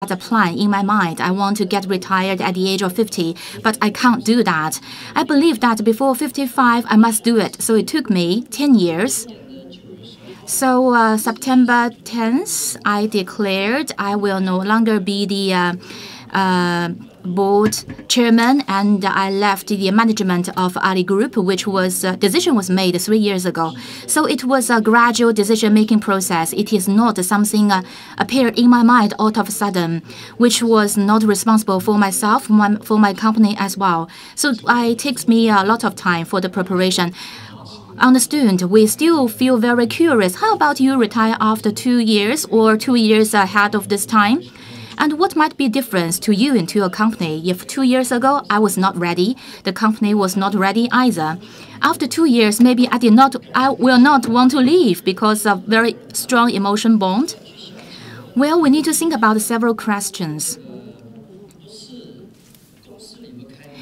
a plan in my mind. I want to get retired at the age of 50, but I can't do that. I believe that before 55, I must do it. So it took me 10 years. So September 10th, I declared I will no longer be the board chairman, and I left the management of Ali Group, which was decision was made 3 years ago. So it was a gradual decision-making process. It is not something appeared in my mind all of a sudden, which was not responsible for myself, for my company as well. So it takes me a lot of time for the preparation. Understood. We still feel very curious. How about you retire after 2 years or 2 years ahead of this time? And what might be difference to you and to your company? If 2 years ago I was not ready, the company was not ready either. After 2 years, maybe I will not want to leave because of very strong emotion bond. Well, we need to think about several questions.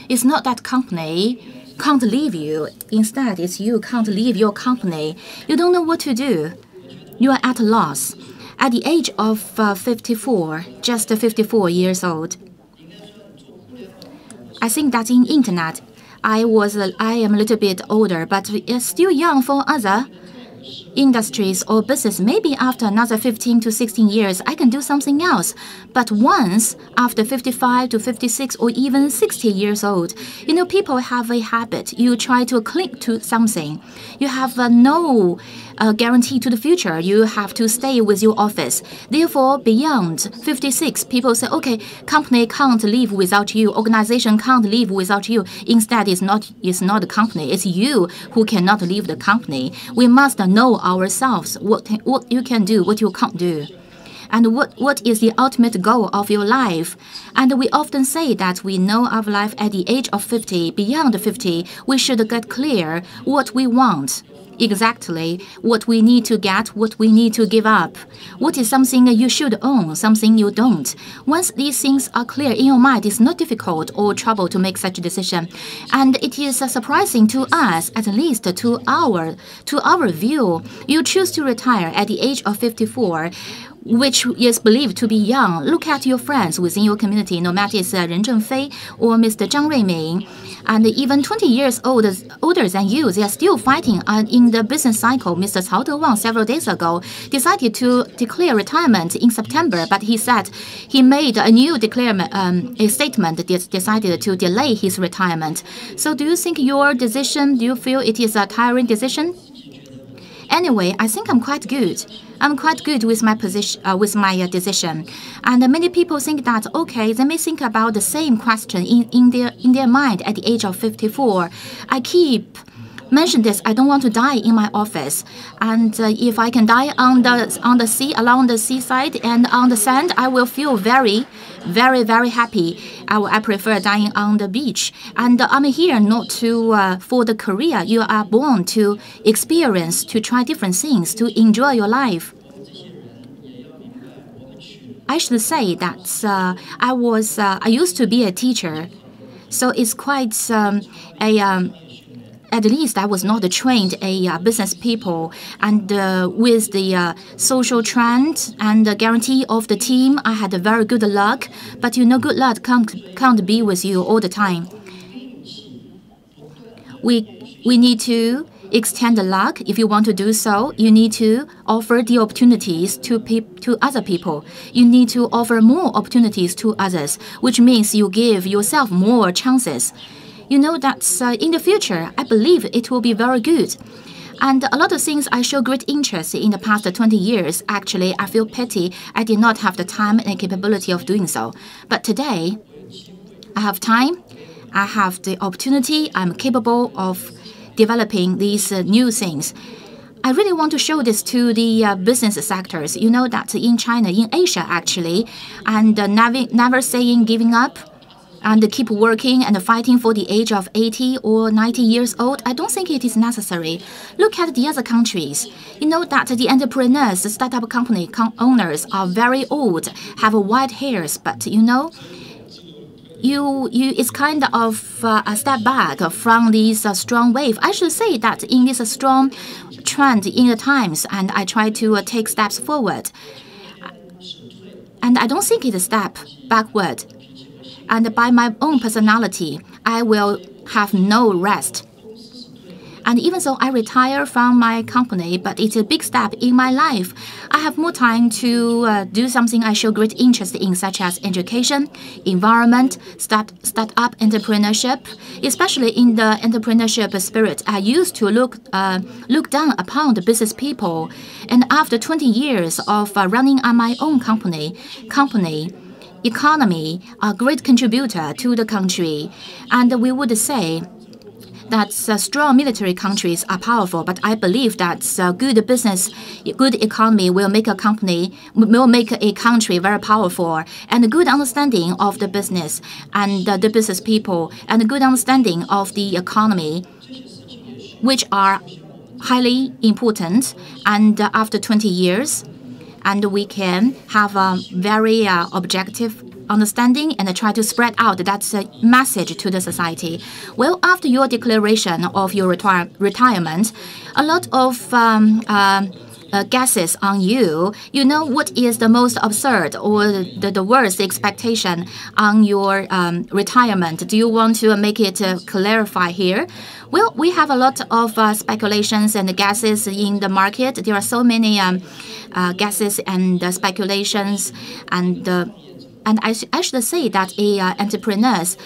It's not that company can't leave you. Instead, it's you can't leave your company. You don't know what to do. You are at a loss. At the age of 54, just 54 years old, I think that in internet, I am a little bit older, but still young for other industries or business. Maybe after another 15 to 16 years, I can do something else. But once after 55 to 56 or even 60 years old, you know, people have a habit. You try to cling to something. You have no guarantee to the future. You have to stay with your office. Therefore, beyond 56, people say, okay, company can't live without you. Organization can't live without you. Instead, it's not the company. It's you who cannot leave the company. We must know ourselves what you can do, what you can't do. And what is the ultimate goal of your life? And we often say that we know our life at the age of 50. Beyond 50, we should get clear what we want. Exactly what we need to get, what we need to give up. What is something you should own, something you don't. Once these things are clear in your mind, it's not difficult or trouble to make such a decision. And it is surprising to us, at least to our view. You choose to retire at the age of 54, which is believed to be young. Look at your friends within your community, no matter it's Ren Zhengfei or Mr. Zhang Ruiming, and even 20 years older than you, they are still fighting in the business cycle. Mr. Cao Dewang several days ago decided to declare retirement in September, but he said he made a new a statement that decided to delay his retirement. So do you think your decision, do you feel it is a tiring decision? Anyway, I think I'm quite good. I'm quite good with my position, with my decision. And many people think that, okay, they may think about the same question in their mind at the age of 54. I keep mention this. I don't want to die in my office, and if I can die on the sea, along the seaside and on the sand, I will feel very, very, very happy. I prefer dying on the beach. And I'm here not to for the career. You are born to experience, to try different things, to enjoy your life. I should say that I used to be a teacher, so it's quite at least I was not trained a business people, and with the social trend and the guarantee of the team, I had a very good luck. But you know, good luck can't be with you all the time. We need to extend the luck. If you want to do so, you need to offer the opportunities to other people. You need to offer more opportunities to others, which means you give yourself more chances. You know that in the future, I believe it will be very good. And a lot of things I show great interest in the past 20 years. Actually, I feel pity I did not have the time and capability of doing so. But today, I have time, I have the opportunity, I'm capable of developing these new things. I really want to show this to the business sectors. You know that in China, in Asia actually, and never saying giving up, and keep working and fighting for the age of 80 or 90 years old, I don't think it is necessary. Look at the other countries. You know that the entrepreneurs, the startup company owners are very old, have white hairs, but you know, it's kind of a step back from this strong wave. I should say that in this strong trend in the times, and I try to take steps forward. And I don't think it's a step backward. And by my own personality, I will have no rest. And even though I retire from my company, but it's a big step in my life, I have more time to do something I show great interest in, such as education, environment, start-up entrepreneurship. Especially in the entrepreneurship spirit, I used to look down upon the business people. And after 20 years of running on my own economy, a great contributor to the country, and we would say that strong military countries are powerful, but I believe that good business, good economy will make a country very powerful, and a good understanding of the business and the business people, and a good understanding of the economy, which are highly important. And after 20 years, and we can have a very objective understanding and try to spread out that message to the society. Well, after your declaration of your retirement, a lot of guesses on you. You know what is the most absurd or the worst expectation on your retirement? Do you want to make it clarify here? Well, we have a lot of speculations and guesses in the market. There are so many guesses and speculations, and I should say that entrepreneurs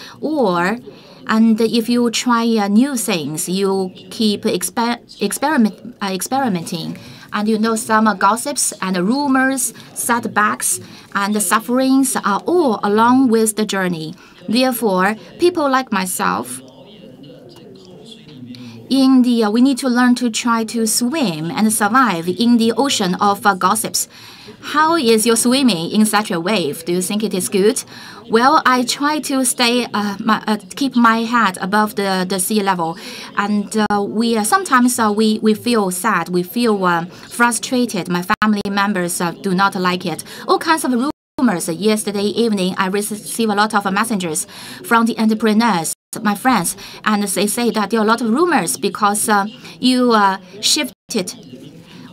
and if you try new things, you keep experimenting, and you know some gossips and rumors, setbacks and sufferings are all along with the journey. Therefore, people like myself, we need to learn to try to swim and survive in the ocean of gossips. How is your swimming in such a wave? Do you think it is good? Well, I try to keep my head above the sea level, and sometimes we feel sad, we feel frustrated. My family members do not like it. All kinds of rumors. Yesterday evening, I received a lot of messages from the entrepreneurs, my friends, and they say that there are a lot of rumors because you shifted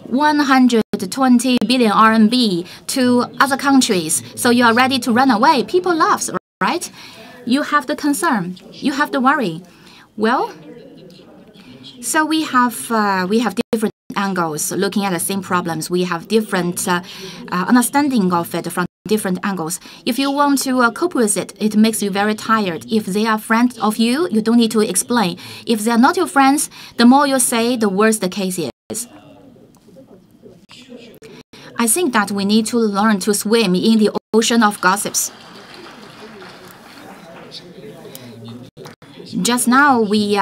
120 billion RMB to other countries, so you are ready to run away. People laugh, right? You have the concern, you have the worry. Well, so we have different angles looking at the same problems. We have different understanding of it from different angles. If you want to cope with it, it makes you very tired. If they are friends of you, you don't need to explain. If they are not your friends, the more you say, the worse the case is. I think that we need to learn to swim in the ocean of gossips. Just now, we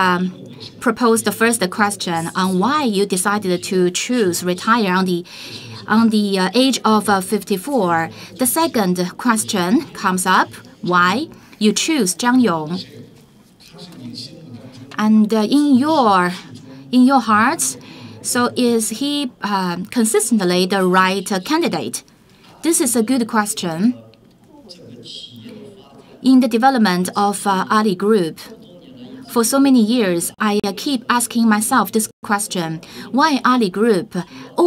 proposed the first question on why you decided to choose retire on the age of 54. The second question comes up, why you choose Zhang Yong. And in your heart, so is he consistently the right candidate? This is a good question. In the development of Ali Group, for so many years, I keep asking myself this question: why Ali Group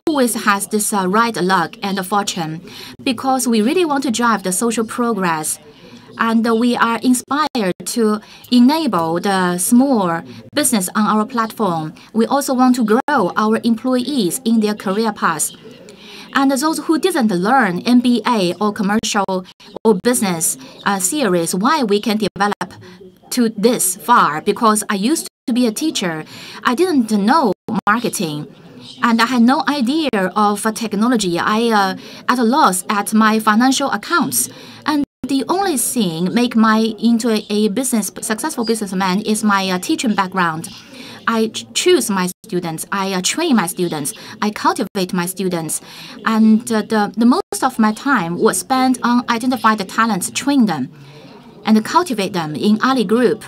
always has this right luck and fortune? Because we really want to drive the social progress, and we are inspired to enable the small business on our platform. We also want to grow our employees in their career path. And those who didn't learn MBA or commercial or business theories, why we can develop to this far? Because I used to be a teacher. I didn't know marketing, and I had no idea of technology. I at a loss at my financial accounts. And the only thing make my into a successful businessman is my teaching background. I choose my students, I train my students, I cultivate my students, and the most of my time was spent on identify the talents, train them, and cultivate them in Ali Group.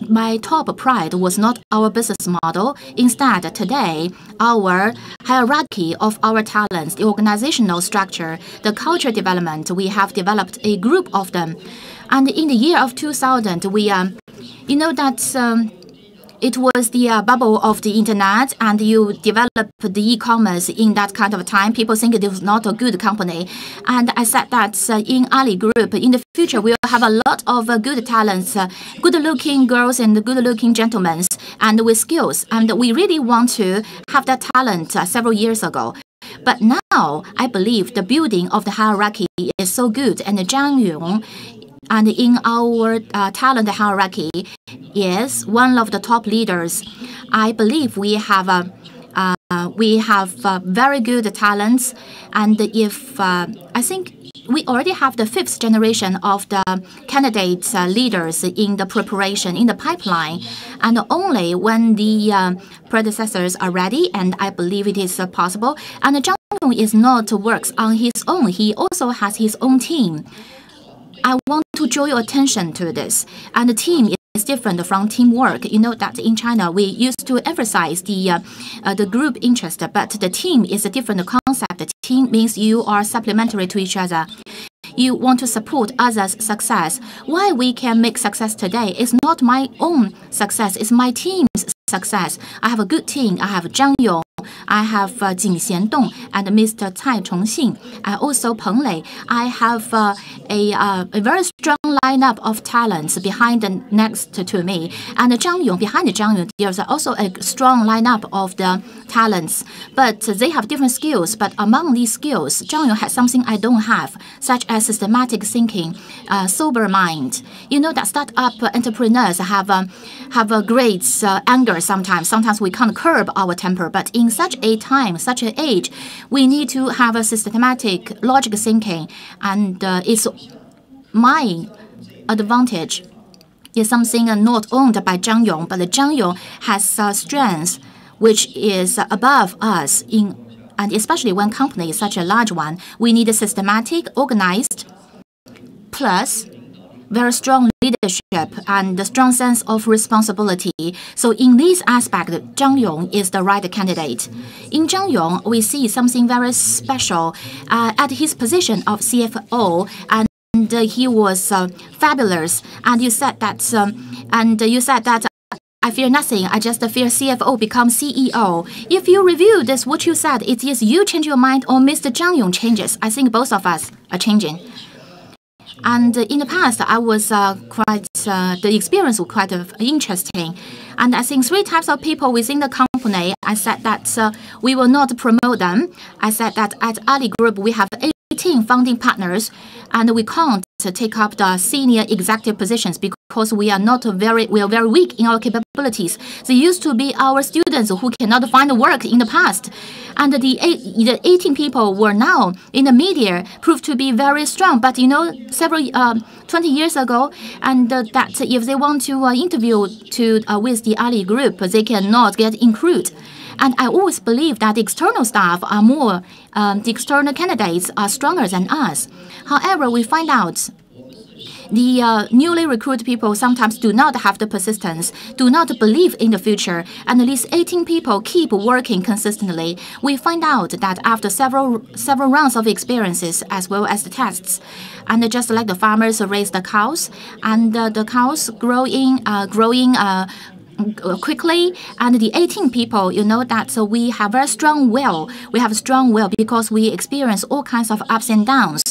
My top pride was not our business model. Instead, today, our hierarchy of our talents, the organizational structure, the culture development, we have developed a group of them. And in the year of 2000, we, you know that it was the bubble of the internet, and you develop the e-commerce in that kind of time. People think it was not a good company. And I said that in Ali Group, in the future, we'll have a lot of good talents, good-looking girls and good-looking gentlemen, and with skills. And we really want to have that talent several years ago. But now, I believe the building of the hierarchy is so good, and Zhang Yong, and in our talent hierarchy, is one of the top leaders. I believe we have very good talents, and if I think we already have the 5th generation of the candidate leaders in the preparation, in the pipeline, and only when the predecessors are ready, and I believe it is possible. And Zhang Yong is not works on his own; he also has his own team. I want to draw your attention to this, and the team is different from teamwork. You know that in China we used to emphasize the group interest, but the team is a different concept. The team means you are supplementary to each other. You want to support others' success. Why we can make success today is not my own success, it's my team's success. I have a good team. I have Zhang Yong, I have Jing Xiandong and Mr. Cai Chongxing, and also Peng Lei. I have a very strong lineup of talents behind and next to me. And Zhang Yong, behind Zhang Yong, there's also a strong lineup of the talents. But they have different skills. But among these skills, Zhang Yong has something I don't have, such as systematic thinking, sober mind. You know that startup entrepreneurs have a great anger sometimes. Sometimes we can't curb our temper. But in such a time, such an age, we need to have a systematic logic thinking. And it's my advantage is something not owned by Zhang Yong, but Zhang Yong has strengths which is above us and especially when company is such a large one, we need a systematic, organized, plus very strong leadership and a strong sense of responsibility. So in this aspect, Zhang Yong is the right candidate. In Zhang Yong, we see something very special at his position of CFO, and he was fabulous. And you said that, I fear nothing. I just fear CFO become CEO. If you review this, what you said, it is you change your mind or Mr. Zhang Yong changes. I think both of us are changing. And in the past, I was the experience was quite interesting. And I think 3 types of people within the company, I said that we will not promote them. I said that at Ali Group, we have 18 founding partners, and we can't take up the senior executive positions because we are very weak in our capabilities. They used to be our students who cannot find work in the past. And the 18 people were now in the media proved to be very strong. But you know, 20 years ago, and that if they want to interview with the Ali Group, they cannot get included. And I always believe that the external staff are more, the external candidates are stronger than us. However, we find out the newly recruited people sometimes do not have the persistence, do not believe in the future, and at least 18 people keep working consistently. We find out that after several rounds of experiences as well as the tests, and just like the farmers raise the cows, and the cows growing quickly, and the 18 people, you know that so we have very strong will. We have a strong will because we experience all kinds of ups and downs.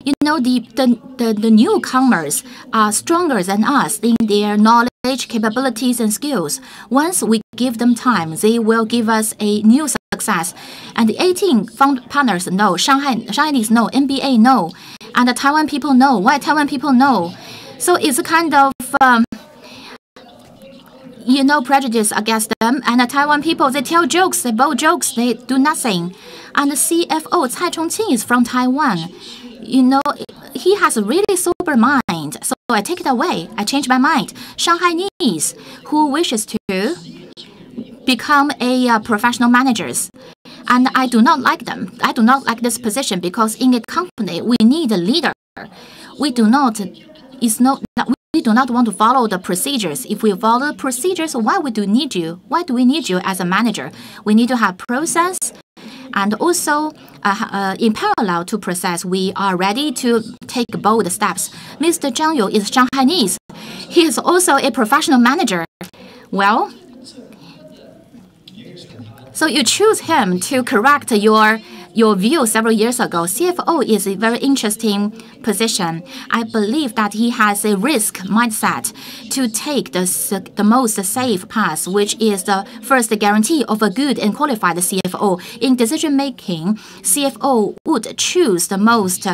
You know, the newcomers are stronger than us in their knowledge, capabilities, and skills. Once we give them time, they will give us a new success. And the 18 partners know, Chinese know, MBA know, and the Taiwan people know. Why Taiwan people know? So it's a kind of, prejudice against them. And the Taiwan people, they tell jokes, they bold jokes, they do nothing. And the CFO, Cai Chongqing, is from Taiwan. You know, he has a really sober mind. So I take it away. I change my mind. Shanghainese who wishes to become a professional managers. And I do not like them. I do not like this position because in a company, we need a leader. We do not want to follow the procedures. If we follow the procedures, why we do need you? Why do we need you as a manager? We need to have process, and also in parallel to process, we are ready to take bold steps. Mr. Zhang Yong is Shanghainese. He is also a professional manager. Well, so you choose him to correct your view several years ago. CFO is a very interesting position. I believe that he has a risk mindset to take the most safe path, which is the first guarantee of a good and qualified CFO. In decision making, CFO would choose the most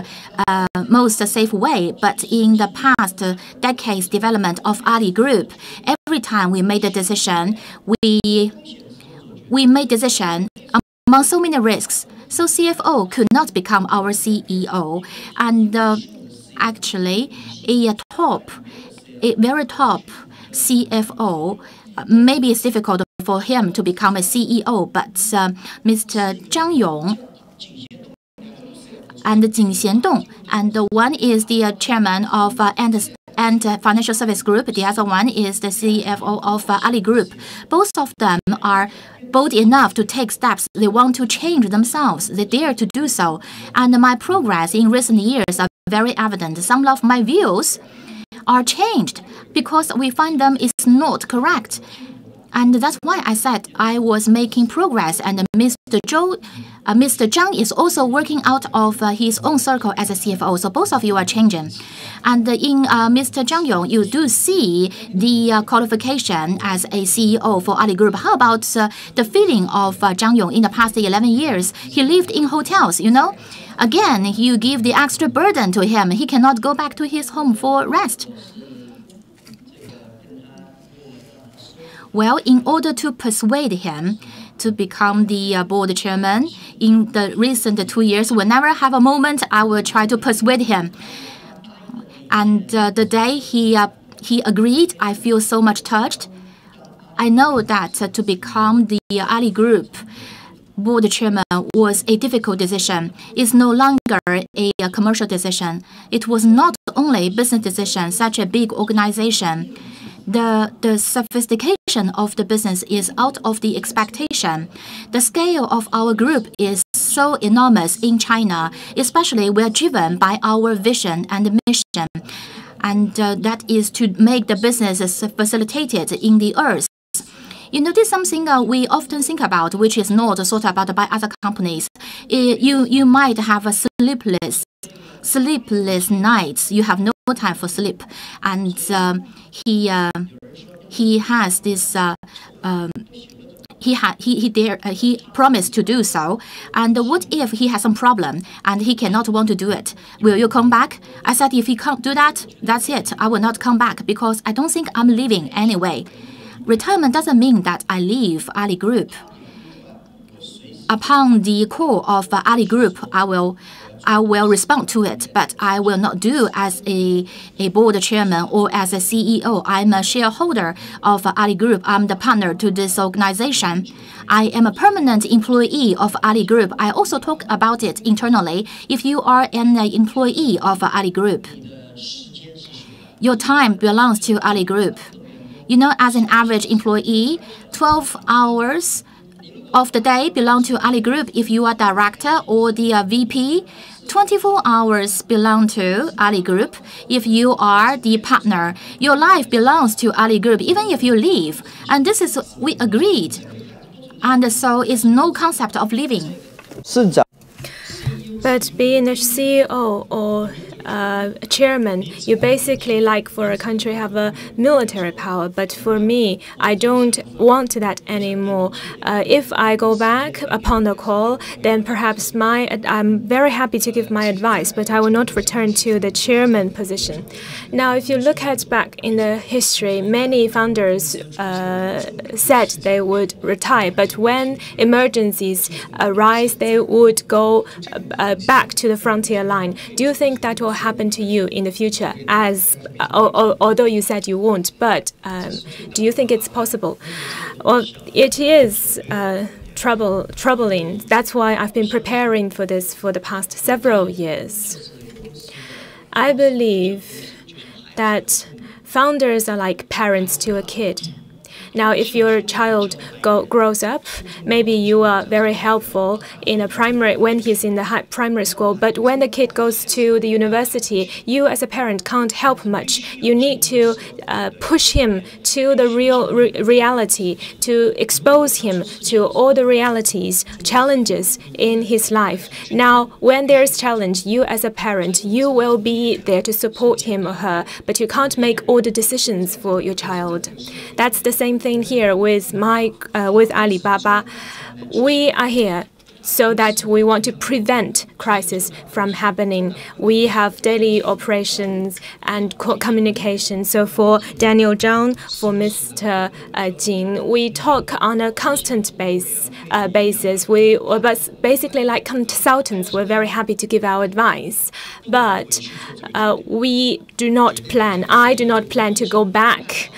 safe way. But in the past decades development of Ali Group, every time we made a decision, we made decision among so many risks. So CFO could not become our CEO. And actually, a very top CFO, maybe it's difficult for him to become a CEO, but Mr. Zhang Yong and Jin Xiandong, and one is the chairman of and Financial Service Group. The other one is the CFO of Ali Group. Both of them are bold enough to take steps. They want to change themselves. They dare to do so. And my progress in recent years are very evident. Some of my views are changed because we find them is not correct. And that's why I said I was making progress. And Mr. Zhang is also working out of his own circle as a CFO. So both of you are changing. And in Mr. Zhang Yong, you do see the qualification as a CEO for Ali Group. How about the feeling of Zhang Yong in the past 11 years? He lived in hotels, you know. Again, you give the extra burden to him. He cannot go back to his home for rest. Well, in order to persuade him to become the board chairman, in the recent 2 years, whenever I have a moment, I will try to persuade him. And the day he agreed, I feel so much touched. I know that to become the Ali Group board chairman was a difficult decision. It's no longer a commercial decision. It was not only a business decision, such a big organization. The sophistication of the business is out of the expectation. The scale of our group is so enormous in China, especially we are driven by our vision and mission. And that is to make the business facilitated in the earth. You know, this is something we often think about, which is not thought about by other companies. You might have a sleepless nights. You have no time for sleep, and he has this. He promised to do so. And what if he has some problem and he cannot want to do it? Will you come back? I said, if he can't do that, that's it. I will not come back because I don't think I'm leaving anyway. Retirement doesn't mean that I leave Ali Group. Upon the call of Ali Group, I will respond to it, but I will not do as a board chairman or as a CEO. I'm a shareholder of Ali Group. I'm the partner to this organization. I am a permanent employee of Ali Group. I also talk about it internally. If you are an employee of Ali Group, your time belongs to Ali Group. You know, as an average employee, 12 hours of the day belong to Ali Group. If you are director or the VP, 24 hours belong to Ali Group. If you are the partner, your life belongs to Ali Group, even if you leave. And this is, we agreed. And so it's no concept of leaving. But being a CEO or a chairman, you basically, like for a country, have a military power. But for me, I don't want that anymore. If I go back upon the call, then perhaps I'm very happy to give my advice, but I will not return to the chairman position. Now, if you look at back in the history, many founders said they would retire, but when emergencies arise, they would go back to the frontier line. Do you think that will happen to you in the future? As although you said you won't, but do you think it's possible? Well, it is troubling. That's why I've been preparing for this for the past several years. I believe that founders are like parents to a kid. Now, if your child grows up, maybe you are very helpful in a when he's in the primary school, but when the kid goes to the university, you as a parent can't help much. You need to push him to the real reality, to expose him to all the realities, challenges in his life. Now, when there's challenge, you as a parent, you will be there to support him or her, but you can't make all the decisions for your child. That's the same thing here with Alibaba. We are here so that we want to prevent crisis from happening. We have daily operations and communication. So for Daniel Zhang, for Mr. Jin, we talk on a constant basis. But basically, like consultants, we're very happy to give our advice. But we do not plan. I do not plan to go back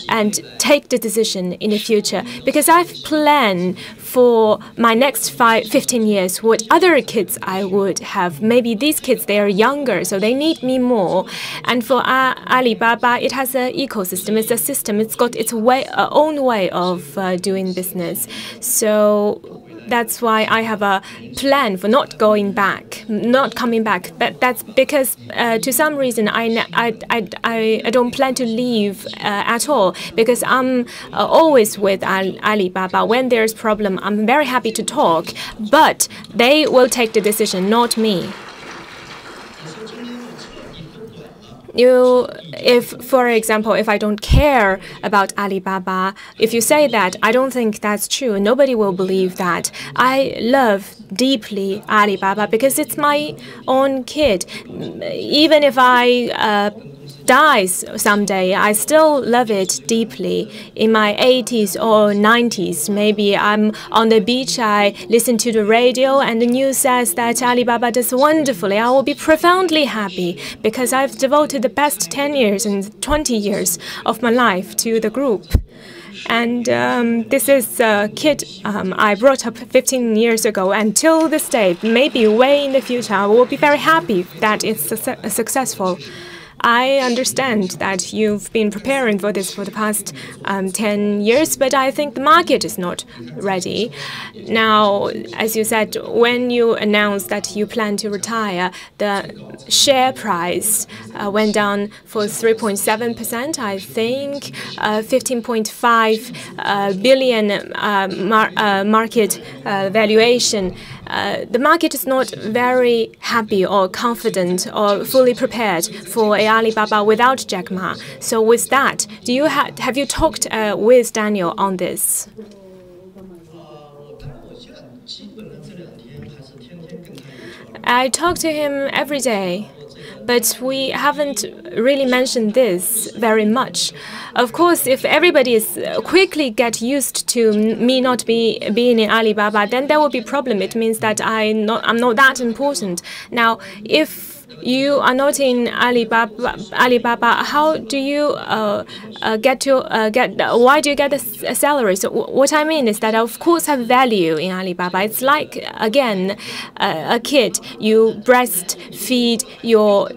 and take the decision in the future, because I've planned for my next 15 years what other kids I would have. Maybe these kids, they are younger, so they need me more. And for Alibaba, it has an ecosystem. It's a system. It's got its own way of doing business. So that's why I have a plan for not coming back. But that's because, to some reason, I don't plan to leave at all, because I'm always with Alibaba. When there's problem, I'm very happy to talk, but they will take the decision, not me. For example, if I don't care about Alibaba, if you say that, I don't think that's true. Nobody will believe that. I love deeply Alibaba because it's my own kid. Even if I dies someday, I still love it deeply. In my 80s or 90s, maybe I'm on the beach, I listen to the radio and the news says that Alibaba does wonderfully. I will be profoundly happy because I've devoted the past 10 years and 20 years of my life to the group. And this is a kid I brought up 15 years ago. Until this day, maybe way in the future, I will be very happy that it's successful. I understand that you've been preparing for this for the past 10 years, but I think the market is not ready. Now, as you said, when you announced that you plan to retire, the share price went down for 3.7%, I think, 15.5 billion market valuation. The market is not very happy or confident or fully prepared for Alibaba without Jack Ma. So with that, have you talked with Daniel on this? I talk to him every day, but we haven't really mentioned this very much. Of course, if everybody is quickly get used to me not being in Alibaba, then there will be a problem. It means that I'm not that important. Now, if you are not in Alibaba, how do you why do you get a salary? So what I mean is that, of course, have value in Alibaba. It's like, again, a kid. You breastfeed your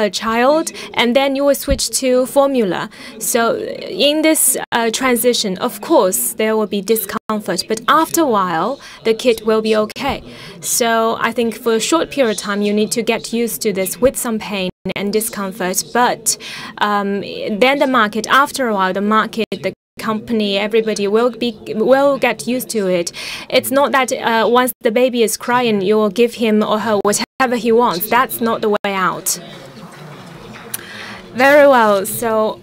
child, and then you will switch to formula. So in this transition, of course, there will be discomfort, but after a while, the kid will be okay. So I think for a short period of time, you need to get used to this with some pain and discomfort. But then the market, after a while, the company, everybody will get used to it. It's not that once the baby is crying, you will give him or her whatever he wants. That's not the way out. Very well. So,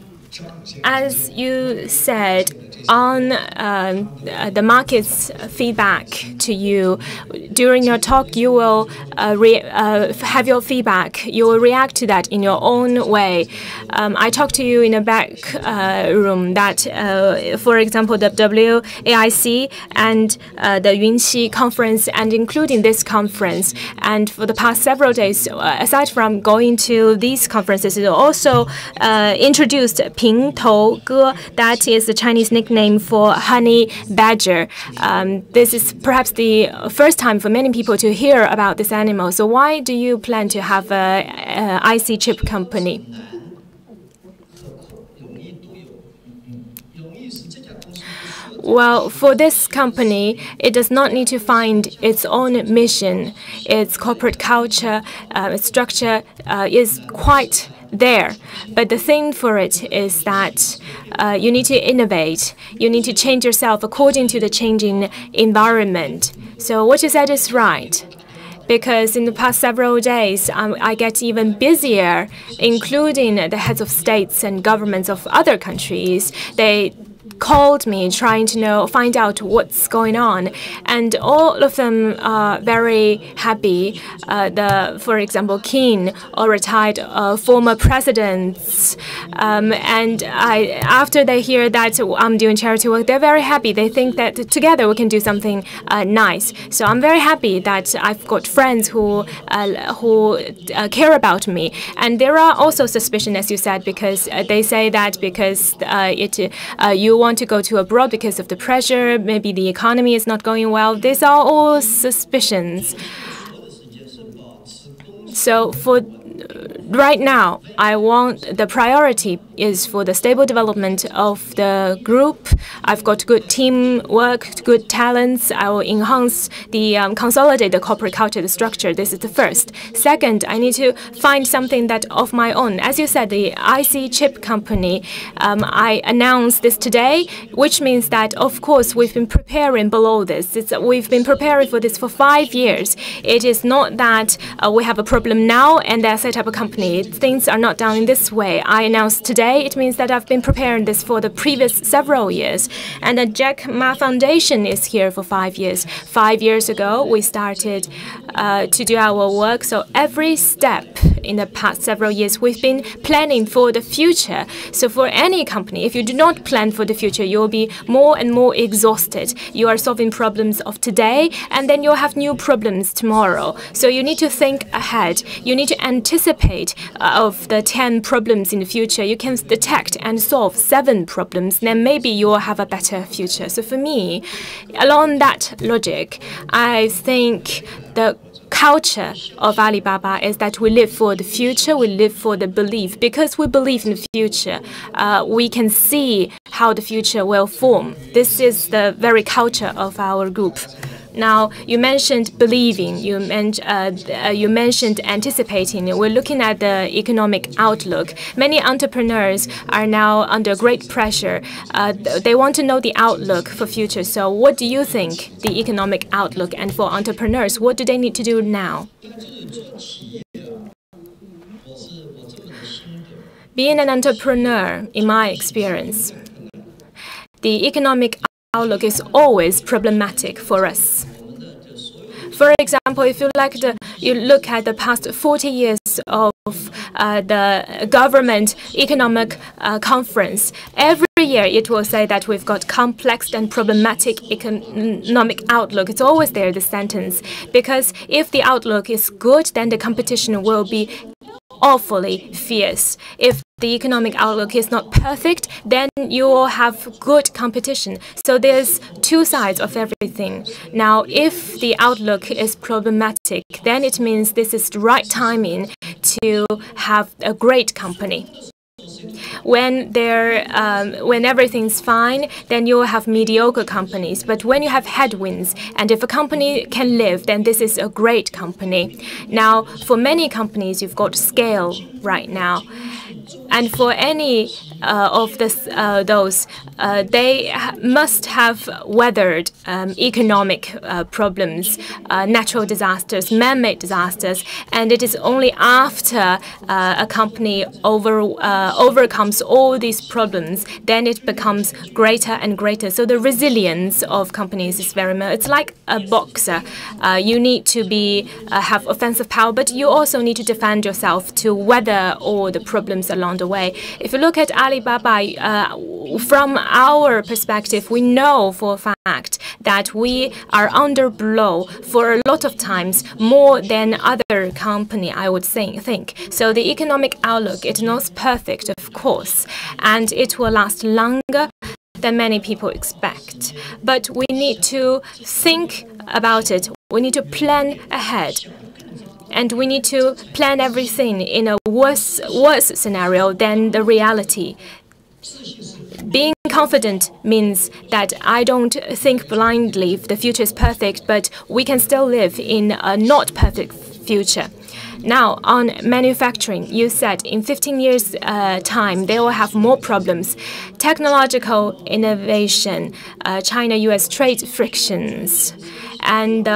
as you said, on the market's feedback to you, during your talk, you will have your feedback. You will react to that in your own way. I talked to you in a back room that, for example, the WAIC and the Yunxi conference, and including this conference, and for the past several days, aside from going to these conferences, it also introduced Ping Tou Ge. That is the Chinese nickname for honey badger. This is perhaps the first time for many people to hear about this animal. So why do you plan to have a IC chip company? Well, for this company, it does not need to find its own mission. Its corporate culture, its structure is quite there. But the thing for it is that you need to innovate. You need to change yourself according to the changing environment. So what you said is right. Because in the past several days, I get even busier, including the heads of states and governments of other countries. They called me trying to find out what's going on, and all of them are very happy. For example, Keen or retired former presidents, and after they hear that I'm doing charity work, they're very happy. They think that together we can do something nice. So I'm very happy that I've got friends who care about me. And there are also suspicions, as you said, because they say that because you want to go to abroad because of the pressure, maybe the economy is not going well. These are all suspicions. So for right now, the priority is for the stable development of the group. I've got good teamwork, good talents. I will enhance consolidate the corporate culture, the structure. This is the first. Second, I need to find something that of my own. As you said, the IC chip company, I announced this today, which means that, of course, we've been preparing below this. We've been preparing for this for 5 years. It is not that we have a problem now and then set up a company. Things are not done in this way. I announced today. It means that I've been preparing this for the previous several years. And the Jack Ma Foundation is here for 5 years. 5 years ago, we started to do our work. So every step in the past several years, we've been planning for the future. So for any company, if you do not plan for the future, you'll be more and more exhausted. You are solving problems of today, and then you'll have new problems tomorrow. So you need to think ahead. You need to anticipate of the 10 problems in the future. You can detect and solve 7 problems, then maybe you will have a better future. So for me, along that logic, I think the culture of Alibaba is that we live for the future, we live for the belief. Because we believe in the future, we can see how the future will form. This is the very culture of our group. Now, you mentioned believing, you mentioned anticipating. We're looking at the economic outlook. Many entrepreneurs are now under great pressure. They want to know the outlook for future. So what do you think the economic outlook, and for entrepreneurs, what do they need to do now? Being an entrepreneur, in my experience, the economic outlook is always problematic for us. For example, if you look at the past 40 years of the government economic conference, every year it will say that we've got complex and problematic economic outlook. It's always there, the sentence, because if the outlook is good, then the competition will be awfully fierce. If the economic outlook is not perfect, then you will have good competition. So there's two sides of everything. Now, if the outlook is problematic, then it means this is the right timing to have a great company. When everything's fine, then you will have mediocre companies. But when you have headwinds, and if a company can live, then this is a great company. Now, for many companies, you've got scale right now. And for any of those, they must have weathered economic problems, natural disasters, man-made disasters, and it is only after a company overcomes all these problems, then it becomes greater and greater. So the resilience of companies is very much. It's like a boxer. You need to have offensive power, but you also need to defend yourself to weather all the problems along the way. If you look at Alibaba, from our perspective, we know for a fact that we are under blow for a lot of times, more than other company, I would think. So the economic outlook, it's not perfect, of course, and it will last longer than many people expect. But we need to think about it. We need to plan ahead. And we need to plan everything in a worse scenario than the reality. Being confident means that I don't think blindly if the future is perfect, but we can still live in a not perfect future. Now, on manufacturing, you said in 15 years' time, they will have more problems. Technological innovation, China-US trade frictions, and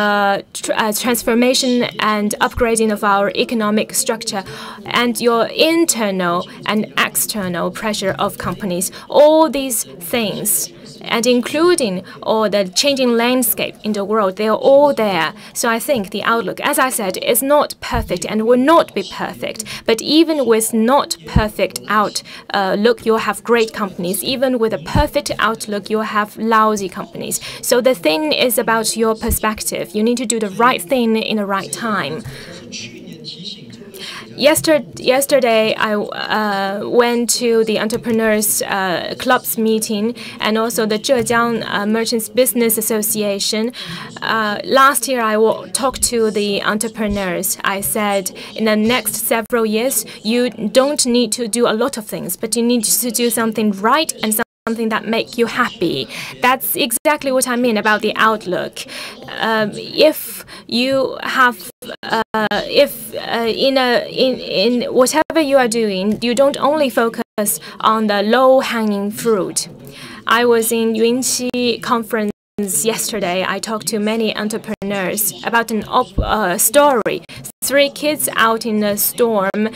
transformation and upgrading of our economic structure, and your internal and external pressure of companies. All these things, and including all the changing landscape in the world, they are all there. So I think the outlook, as I said, is not perfect and will not be perfect. But even with not perfect outlook, you'll have great companies. Even with a perfect outlook, you'll have lousy companies. So the thing is about your perspective. You need to do the right thing in the right time. Yesterday, I went to the Entrepreneurs Club's meeting and also the Zhejiang Merchants Business Association. Last year, I talked to the entrepreneurs. I said, in the next several years, you don't need to do a lot of things, but you need to do something right and something that make you happy. That's exactly what I mean about the outlook. If you have, in whatever you are doing, you don't only focus on the low-hanging fruit. I was in Yunqi conference yesterday. I talked to many entrepreneurs about an story. 3 kids out in a storm.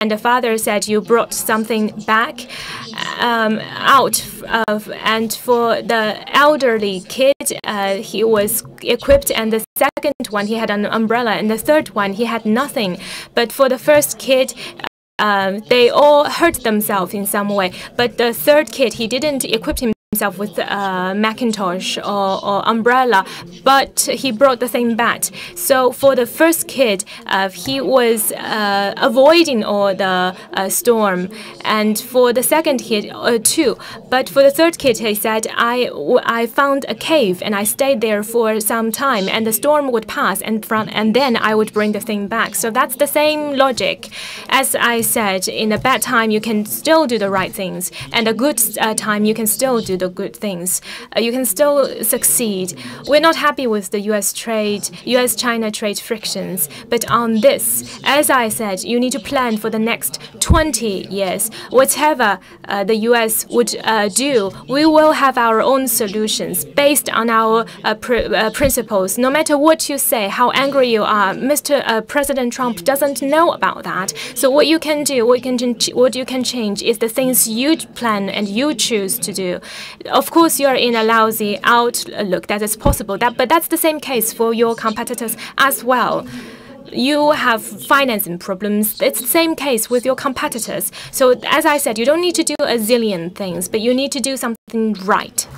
And the father said, you brought something back out of, and for the elderly kid, he was equipped, and the second one, he had an umbrella, and the third one, he had nothing. But for the first kid, they all hurt themselves in some way. But the third kid, he didn't equip himself with Macintosh or umbrella, but he brought the thing back. So for the first kid, he was avoiding all the storm, and for the second kid too. But for the third kid, he said, I found a cave and I stayed there for some time, and the storm would pass, and then I would bring the thing back. So that's the same logic. As I said, in a bad time, you can still do the right things, and a good time, you can still do the good things. You can still succeed. We're not happy with the US-China trade frictions, but on this, as I said, you need to plan for the next 20 years. Whatever the US would do, we will have our own solutions based on our principles. No matter what you say, how angry you are, Mr. President Trump doesn't know about that. So what you can do, what you can change is the things you plan and you choose to do. Of course, you're in a lousy outlook. That is possible. But that's the same case for your competitors as well. You have financing problems. It's the same case with your competitors. So as I said, you don't need to do a zillion things, but you need to do something right.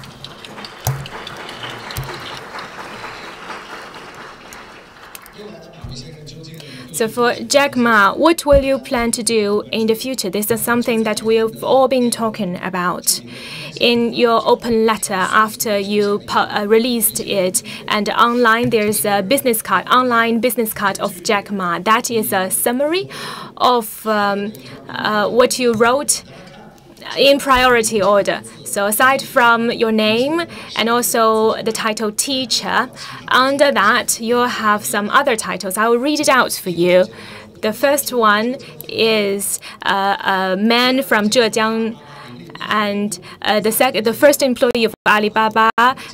So for Jack Ma, what will you plan to do in the future? This is something that we've all been talking about. In your open letter after you released it, and online there's a online business card of Jack Ma. That is a summary of what you wrote in priority order. So aside from your name and also the title teacher, under that you'll have some other titles. I will read it out for you. The first one is a man from Zhejiang, and the first employee of Alibaba,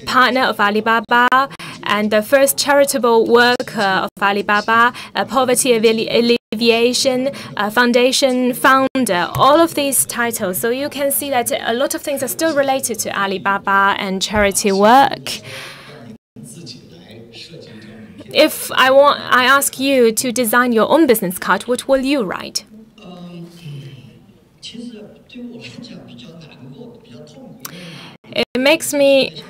partner of Alibaba, and the first charitable worker of Alibaba, poverty alleviation foundation founder. All of these titles. So you can see that a lot of things are still related to Alibaba and charity work. If I ask you to design your own business card, what will you write? It makes me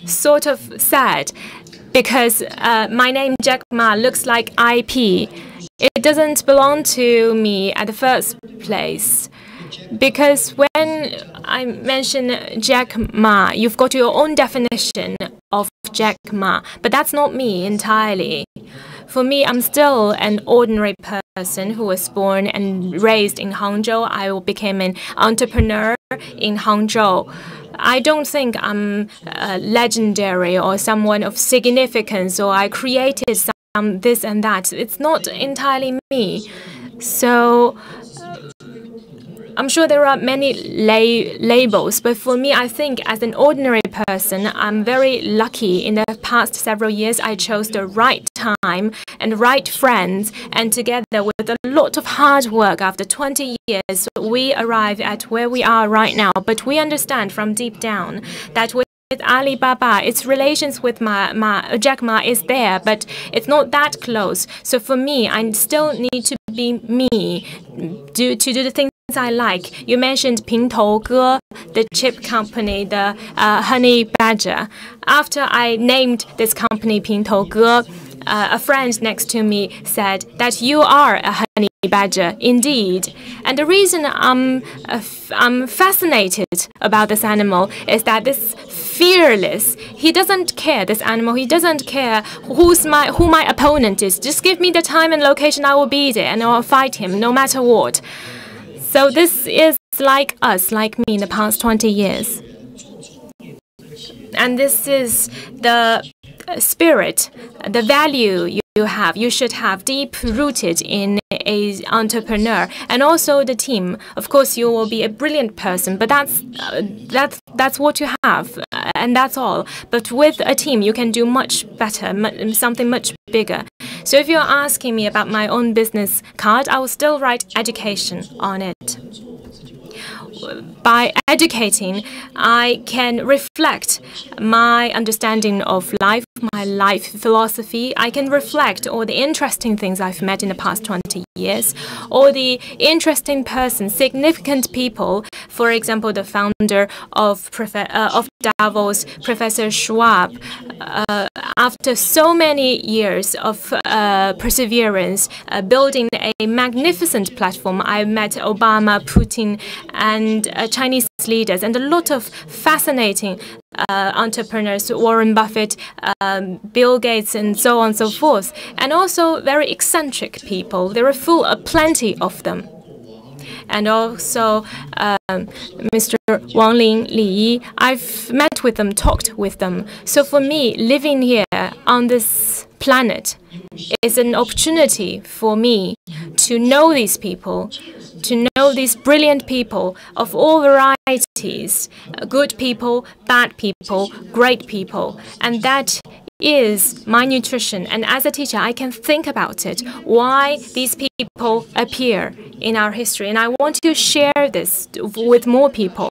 sort of sad because my name Jack Ma looks like IP. It doesn't belong to me at the first place. Because when I mention Jack Ma, you've got your own definition of Jack Ma, but that's not me entirely. For me, I'm still an ordinary person who was born and raised in Hangzhou. I became an entrepreneur in Hangzhou. I don't think I'm legendary or someone of significance, or I created some this and that. It's not entirely me. So I'm sure there are many labels, but for me, I think as an ordinary person, I'm very lucky. In the past several years, I chose the right time and right friends, and together with a lot of hard work, after 20 years, we arrive at where we are right now. But we understand from deep down that with Alibaba, its relations with Jack Ma is there, but it's not that close. So for me, I still need to be me, to do the things I like. You mentioned Pingtou Ge, the chip company, the honey badger. After I named this company Pingtou Ge, a friend next to me said that you are a honey badger indeed. And the reason I'm fascinated about this animal is that this fearless. He doesn't care, this animal. He doesn't care who my opponent is. Just give me the time and location, I will be there, and I will fight him no matter what. So this is like us, like me in the past 20 years. And this is the spirit, the value you have. You should have deep-rooted in an entrepreneur, and also the team. Of course, you will be a brilliant person, but that's what you have, and that's all. But with a team, you can do much better, something much bigger. So if you're asking me about my own business card, I will still write education on it. By educating, I can reflect my understanding of life, my life philosophy. I can reflect all the interesting things I've met in the past 20 years, all the interesting persons, significant people. For example, the founder of Davos, Professor Schwab. After so many years of perseverance, building a magnificent platform, I met Obama, Putin, and Chinese leaders, and a lot of fascinating entrepreneurs, Warren Buffett, Bill Gates, and so on and so forth, and also very eccentric people. There are plenty of them. And also Mr. Wang Ling, Li Yi, I've met with them, talked with them. So for me, living here on this planet is an opportunity for me to know these people, to know these brilliant people of all varieties, good people, bad people, great people. And that is my nutrition. And as a teacher, I can think about it, why these people appear in our history. And I want to share this with more people.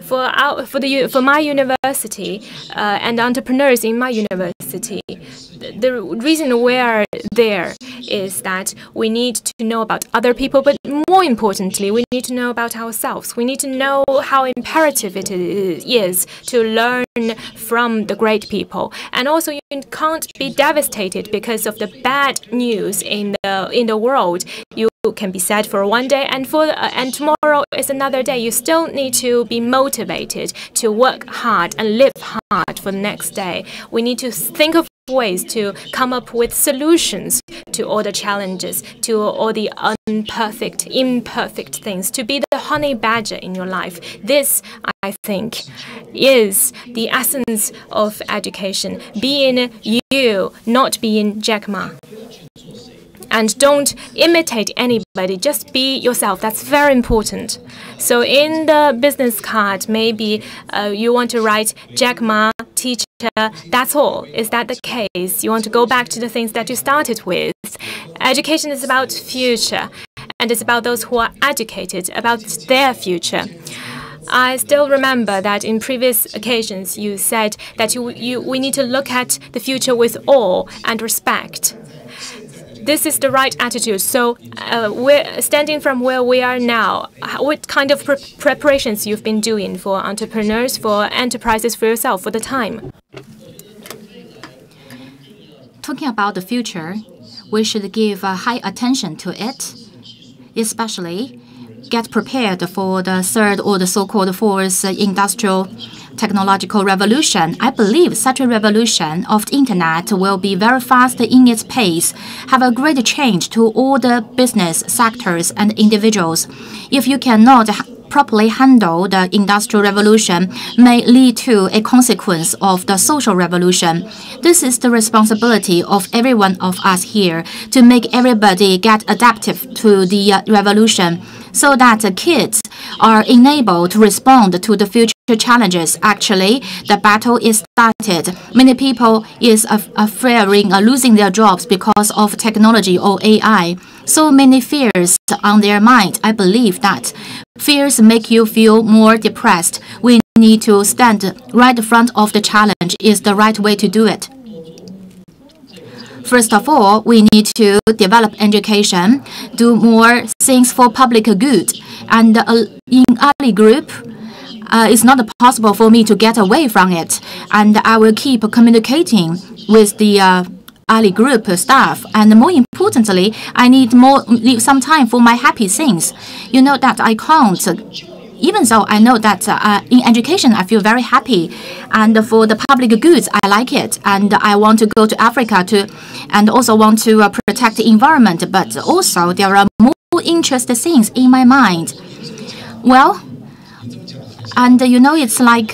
For my university and entrepreneurs in my university, the reason we are there is that we need to know about other people, but more importantly, we need to know about ourselves. We need to know how imperative it is to learn from the great people. And also, you can't be devastated because of the bad news in the world. You can be sad for one day, and tomorrow is another day. You still need to be motivated to work hard and live hard for the next day. We need to think of ways to come up with solutions to all the challenges, to all the imperfect things, to be the honey badger in your life. This, I think, is the essence of education. Being you, not being Jack Ma. And don't imitate anybody, just be yourself. That's very important. So in the business card, maybe you want to write Jack Ma, teacher, that's all. Is that the case? You want to go back to the things that you started with. Education is about future, and it's about those who are educated, about their future. I still remember that in previous occasions you said that we need to look at the future with awe and respect. This is the right attitude. So we're standing from where we are now. What kind of preparations you've been doing for entrepreneurs, for enterprises, for yourself, for the time? Talking about the future, we should give high attention to it, especially get prepared for the third or the so-called fourth industrial technological revolution. I believe such a revolution of the internet will be very fast in its pace, have a great change to all the business sectors and individuals. If you cannot properly handle the industrial revolution may lead to a consequence of the social revolution. This is the responsibility of every one of us here to make everybody get adaptive to the revolution, so that the kids are enabled to respond to the future challenges. Actually, the battle is started. Many people is fearing losing their jobs because of technology or AI. So many fears on their mind. I believe that fears make you feel more depressed. We need to stand right in front of the challenge is the right way to do it. First of all, we need to develop education, do more things for public good. And in early group, it's not possible for me to get away from it. And I will keep communicating with the early group staff. And more importantly, I need some time for my happy things. You know that I can't. Even though I know that in education I feel very happy, and for the public goods I like it, and I want to go to Africa and also want to protect the environment, but also there are more interesting things in my mind. Well, and you know, it's like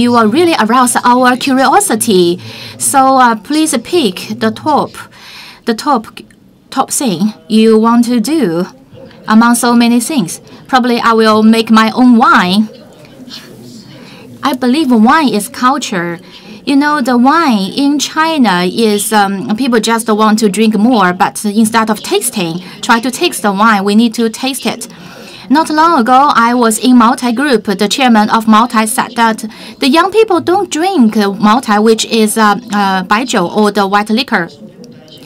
you are really arouse our curiosity. So please pick the top thing you want to do among so many things. Probably I will make my own wine. I believe wine is culture. You know, the wine in China is people just want to drink more, but instead of tasting, try to taste the wine. We need to taste it. Not long ago, I was in Maotai group. The chairman of Maotai said that the young people don't drink Maotai, which is baijiu or the white liquor.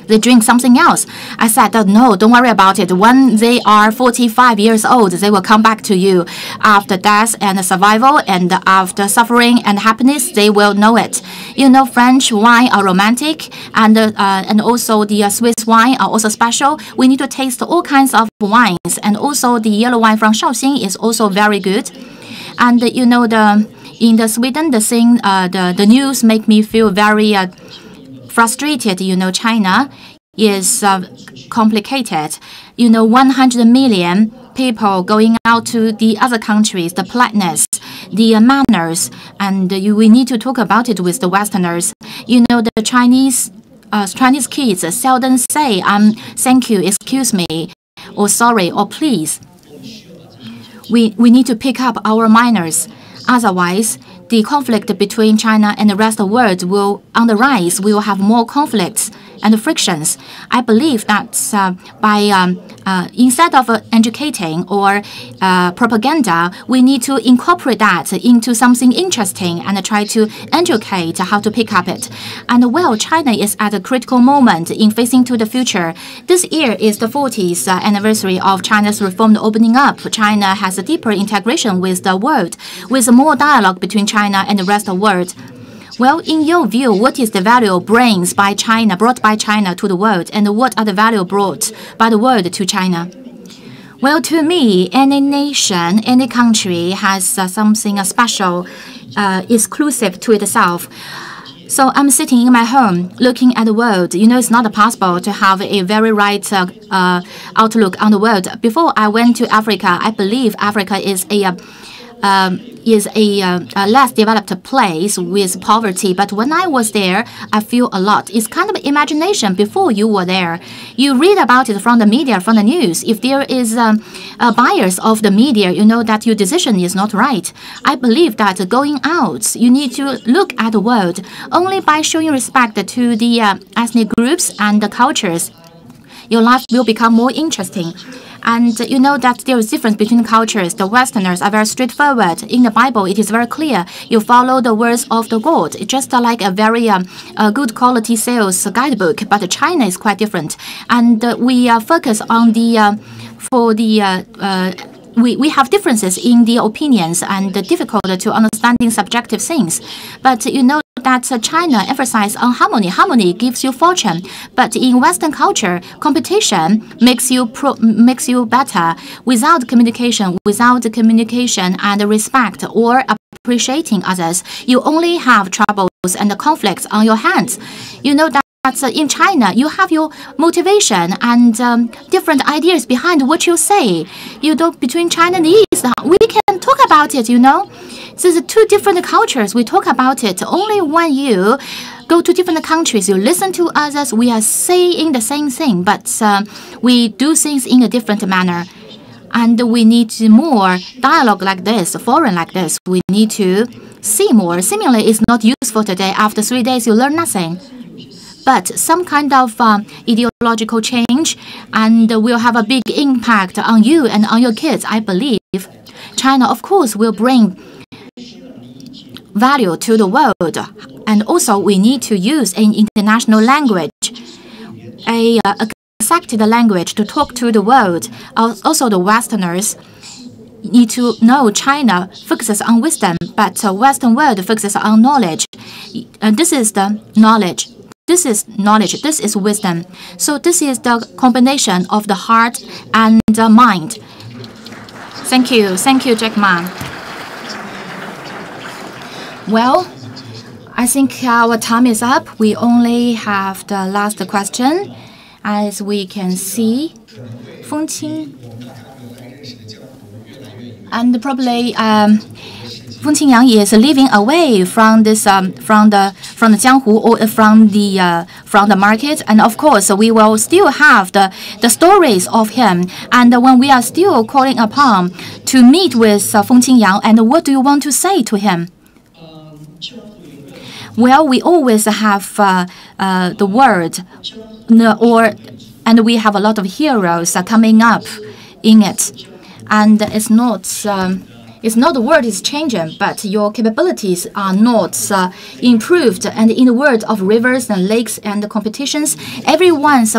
They drink something else. I said, no, don't worry about it. When they are 45 years old, they will come back to you. After death and survival, and after suffering and happiness, they will know it. You know, French wine are romantic, and also the Swiss wine are also special. We need to taste all kinds of wines, and also the yellow wine from Shaoxing is also very good. And you know, in Sweden, the news make me feel very frustrated. You know, China is complicated. You know, 100 million people going out to the other countries, the politeness, the manners, and we need to talk about it with the Westerners. You know, the Chinese kids seldom say thank you, excuse me, or sorry, or please. We need to pick up our manners. Otherwise, the conflict between China and the rest of the world will on the rise. We will have more conflicts and frictions. I believe that instead of educating or propaganda, we need to incorporate that into something interesting and try to educate how to pick up it. And well, China is at a critical moment in facing to the future. This year is the 40th anniversary of China's reform opening up. China has a deeper integration with the world, with more dialogue between China and the rest of the world. Well, in your view, what is the value brought by China to the world, and what are the value brought by the world to China? Well, to me, any nation, any country has something special, exclusive to itself. So I'm sitting in my home, looking at the world. You know, it's not possible to have a very right outlook on the world. Before I went to Africa, I believe Africa is a less developed place with poverty. But when I was there, I feel a lot. It's kind of imagination before you were there. You read about it from the media, from the news. If there is a bias of the media, you know that your decision is not right. I believe that going out, you need to look at the world. Only by showing respect to the ethnic groups and the cultures, your life will become more interesting. And you know that there is difference between cultures. The Westerners are very straightforward. In the Bible, it is very clear. You follow the words of the God. It's just like a very good quality sales guidebook. But China is quite different. And we focus on we have differences in the opinions and difficult to understanding subjective things. But you know that China emphasizes on harmony. Harmony gives you fortune. But in Western culture, competition makes you better. Without communication and respect or appreciating others, you only have troubles and conflicts on your hands. You know that in China, you have your motivation and different ideas behind what you say. You know, between Chinese Chinese, we can talk about it, you know. This is two different cultures. We talk about it. Only when you go to different countries, you listen to others, we are saying the same thing, but we do things in a different manner. And we need more dialogue like this, forum like this. We need to see more. Seemingly, it's not useful today. After 3 days, you learn nothing. But some kind of ideological change and will have a big impact on you and on your kids, I believe. China, of course, will bring value to the world. And also, we need to use an international language, a accepted language to talk to the world. Also, the Westerners need to know China focuses on wisdom, but the Western world focuses on knowledge. This is the knowledge. This is knowledge. This is wisdom. So this is the combination of the heart and the mind. Thank you. Thank you, Jack Ma. Well, I think our time is up. We only have the last question. As we can see, Feng Qing. And probably Feng Qingyang is living away from this from the Jianghu or from the market, and of course we will still have the stories of him. And when we are still calling upon to meet with Feng Qingyang, and what do you want to say to him? Well, we always have the word, and we have a lot of heroes coming up in it. And it's not the word is changing, but your capabilities are not improved. And in the world of rivers and lakes and competitions, everyone's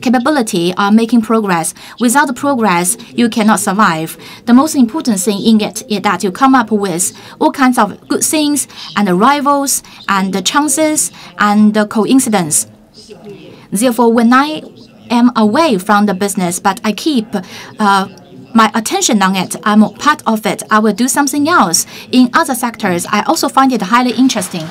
capability are making progress. Without progress, you cannot survive. The most important thing in it is that you come up with all kinds of good things and the rivals and the chances and the coincidence. Therefore, when I am away from the business, but I keep my attention on it, I'm part of it, I will do something else. In other sectors, I also find it highly interesting.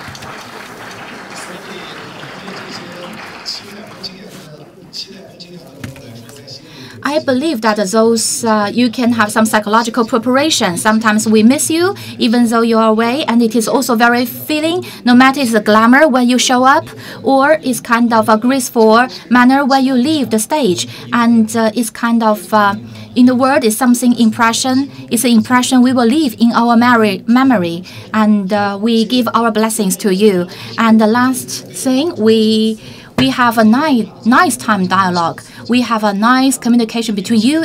I believe that those you can have some psychological preparation. Sometimes we miss you, even though you're away, and it is also very feeling. No matter it's a glamour when you show up, or it's kind of a graceful manner when you leave the stage, and it's kind of in the world is something impression. It's an impression we will leave in our memory, and we give our blessings to you. And the last thing we have a nice time dialogue. We have a nice communication between you